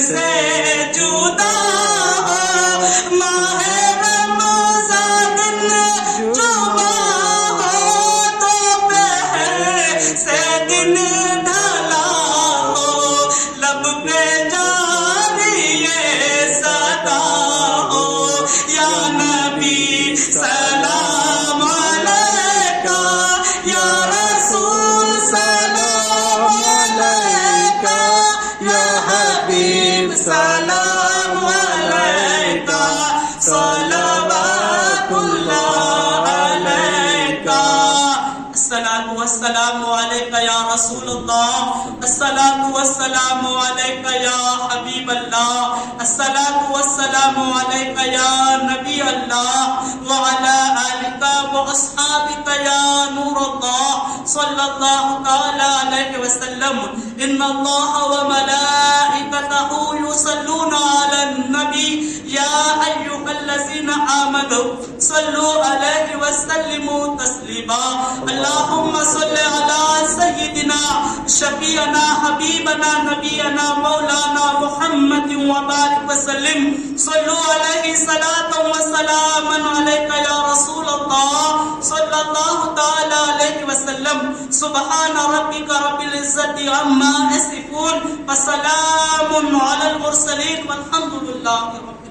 سے جدا ہو، ماہ رمضان جمعہ ہو، دوپہر سے دن ڈھلا ہو، لب پہ جاری صدا ہو، یا نبی سلام علیکہ، یا رسول سلام علیکہ، یا حبیب سلام علیکہ، صلوات اللہ علیکہ۔ الصلاۃ والسلام علیکہ یا رسول اللہ، الصلاۃ والسلام علیکہ یا حبیب اللہ، الصلاۃ والسلام علیکہ یا نبی اللہ، وعلی آلک واصحابک یا نور اللہ، صلی اللہ تعالی علیہ وسلم۔ ان اللہ وملائکتہ یصلون علی النبی، یا ایھا الذین آمنوا صلوا علیہ وسلموا تسلیما۔ اللہم صل علی سیدنا شفیعنا حبیبنا نبینا مولانا محمد وبارک وسلم۔ صلوا علیہ صلاۃ وسلام علیک یا رسول اللہ، صلی اللہ تعالی علیہ وسلم۔ سبحان ربک رب العزت عما یصفون، وسلام علی المرسلین، والحمد للہ رب